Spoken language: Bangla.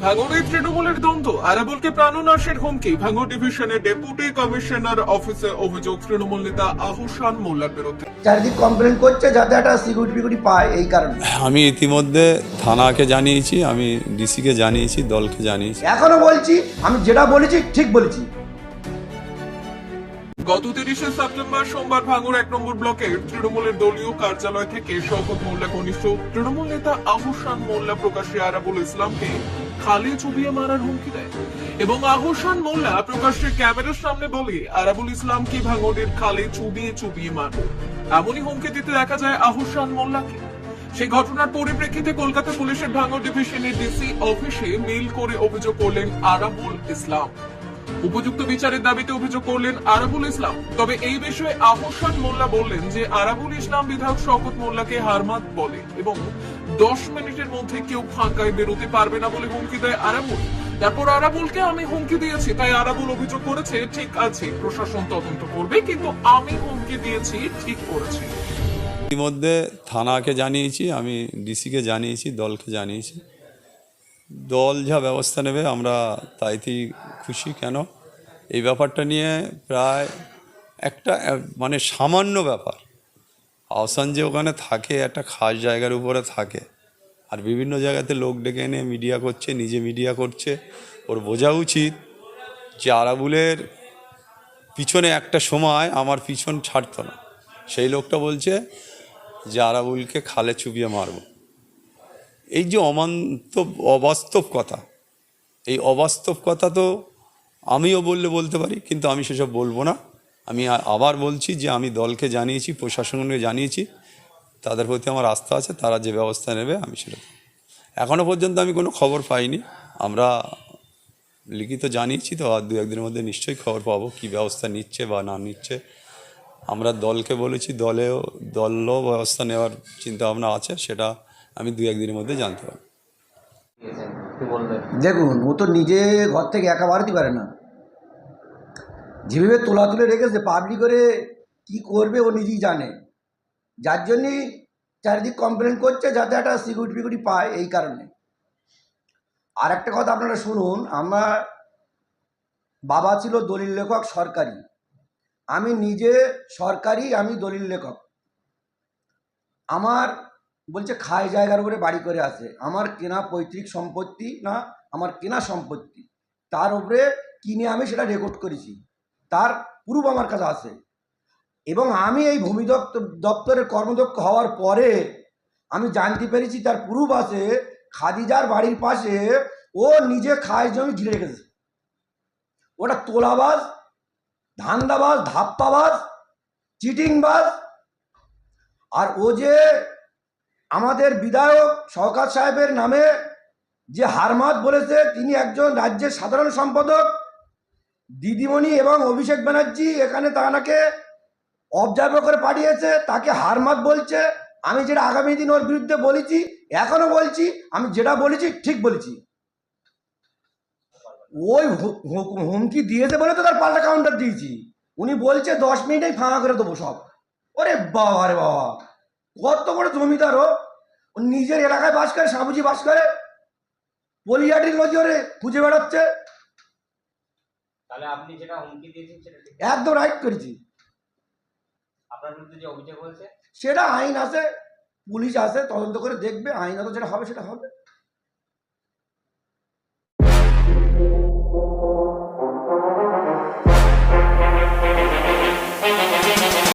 ভাঙড়ে তৃণমূলের দ্বন্দ্ব, আরাবুলকে প্রাণনাশের হুমকি। ভাঙড় ডিভিশনের ডেপুটি কমিশনার অফিসে অভিযোগ তৃণমূল নেতা আহসান মোল্লার বিরুদ্ধে। চারিদিক কমপ্লেন করছে যাতে একটা সিকিউরিটি পায়, এই কারণে আমি ইতিমধ্যে থানাকে জানিয়েছি, আমি ডিসিকে জানিয়েছি, দলকে জানিয়েছি। এখনো বলছি, আমি যেটা বলেছি ঠিক বলেছি। গত 30শে সেপ্টেম্বর সোমবার ভাঙড় 1 নম্বর ব্লকের তৃণমূলের দলীয় কার্যালয় থেকে শওকত মোল্লা ঘনিষ্ঠ তৃণমূল নেতা আহসান মোল্লা প্রকাশ্যে আরাবুল ইসলামকে খালে চুবিয়ে মারার হুমকি দেয় এবং আহসান মোল্লা প্রকাশ্যে ক্যামেরার সামনে বলে আরাবুল ইসলামকে ভাঙড়ের খালে চুবিয়ে মারব, এমনই হুমকি দিতে দেখা যায় আহসান মোল্লাকে। সেই ঘটনার পরিপ্রেক্ষিতে কলকাতা পুলিশের ভাঙড় ডিভিশনের ডিসি অফিসে মেইল করে অভিযোগ করলেন আরাবুল ইসলাম। উপযুক্ত বিচারের দাবিতে অভিযোগ করলেন আরাবুল ইসলাম। তবে এই বিষয়ে আহসান মোল্লা বললেন যে আরাবুল ইসলাম বিধায়ক শওকত মোল্লাকে হারমাত বলে এবং 10 মিনিটের মধ্যে কেউ ফাঁকায় বেরোতে পারবে না বলে হুমকি দেয় আরাবুল। তারপর আরাবুলকে আমি হুমকি দিয়েছি, তাই আরাবুল অভিযোগ করেছে ঠিক আছে, প্রশাসন তদন্ত করবে, কিন্তু আমি হুমকি দিয়েছি ঠিক করেছি। ইতিমধ্যে থানাকে জানিয়েছি, আমি ডিসিকে জানিয়েছি, দলকে জানিয়েছি। দল যা ব্যবস্থা নেবে আমরা তাইতেই খুশি। কেন এই ব্যাপারটা নিয়ে প্রায় একটা মানে সামান্য ব্যাপার, আহসান যে ওখানে থাকে একটা খাস জায়গার উপরে থাকে, আর বিভিন্ন জায়গাতে লোক ডেকে এনে মিডিয়া করছে, নিজে মিডিয়া করছে। ওর বোঝা উচিত যে আরাবুলের পিছনে একটা সময় আমার পিছন ছাড়তো না, সেই লোকটা বলছে যে আরাবুলকে খালে চুবিয়ে মারব। এই যে অবাস্তব কথা, এই অবাস্তব কথা তো আমিও বলতে পারি, কিন্তু আমি সেসব বলবো না। আমি আবার বলছি যে আমি দলকে জানিয়েছি, প্রশাসনকে জানিয়েছি, তাদের প্রতি আমার আস্থা আছে, তারা যে ব্যবস্থা নেবে আমি সেটা। এখনও পর্যন্ত আমি কোনো খবর পাইনি, আমরা লিখিত জানিয়েছি, তো আর 2-1 দিনের মধ্যে নিশ্চয়ই খবর পাবো কী ব্যবস্থা নিচ্ছে বা না নিচ্ছে। আমরা দলকে বলেছি, দলও ব্যবস্থা নেওয়ার চিন্তাভাবনা আছে, সেটা আমি 2-1 দিনের মধ্যে জানতে পারব। দেখুন, ও তো নিজে ঘর থেকে একা বাড়তে পারে না, যেভাবে তোলা তুলে রেখেছে পাবলিক করে কি করবে ও নিজেই জানে, যার জন্যই চারিদিক কমপ্লেন করছে যাতে একটা সিকিউরিটি পায়, এই কারণে। আর একটা কথা আপনারা শুনুন, আমার বাবা ছিল দলিল লেখক সরকারি, আমি নিজে সরকারি, আমি দলিল লেখক। আমার বলছে খায় জায়গার উপরে বাড়ি করে আছে, আমার কেনা পৈতৃক সম্পত্তি না, আমার কেনা সম্পত্তি, তার উপরে কিনে আমি সেটা রেকর্ড করেছি, তার প্রুফ আমার কাছে আছে। এবং আমি এই ভূমি দপ্তরের কর্মদক্ষ হওয়ার পরে আমি জানতে পেরেছি তার প্রুফ আছে, খাদিজার বাড়ির পাশে ও নিজে খায় জমি ঘিরে রেখেছে। ওটা তোলাবাজ, ধান্দাবাজ, ধাপ্পাবাজ, চিটিংবাজ। আর ও যে আমাদের বিধায়ক শওকত সাহেবের নামে যে হারমাত বলেছে, তিনি একজন রাজ্যের সাধারণ সম্পাদক, দিদিমণি এবং অভিষেক ব্যানার্জি এখানে তাকে অবজার্ভ করে পাঠিয়েছে, তাকে হারমাত বলছে। আমি যেটা আগামী দিন ওর বিরুদ্ধে বলেছি, এখনো বলছি, আমি যেটা বলেছি ঠিক বলেছি। ওই হুমকি দিয়েছে বলে তো তার পাল্টা কাউন্টার দিয়েছি। উনি বলছে 10 মিনিটেই ফাঁকা করে দেবো সব। ওরে বাবা রে বাবা, কত বড় জমিদার ও! নিজের এলাকায় বাস করে, সাবুজি বাস করে, পলিহাটির নজরে খুঁজে বেড়াচ্ছে। তাহলে আপনি যেটা হুমকি দিয়েছেন সেটা ঠিক? একদম রাইট করেছি। আপনার বিরুদ্ধে যে অভিযোগ হয়েছে সেটা আইন আছে, পুলিশ আছে, তদন্ত করে দেখবে, আইনত যেটা হবে সেটা হবে।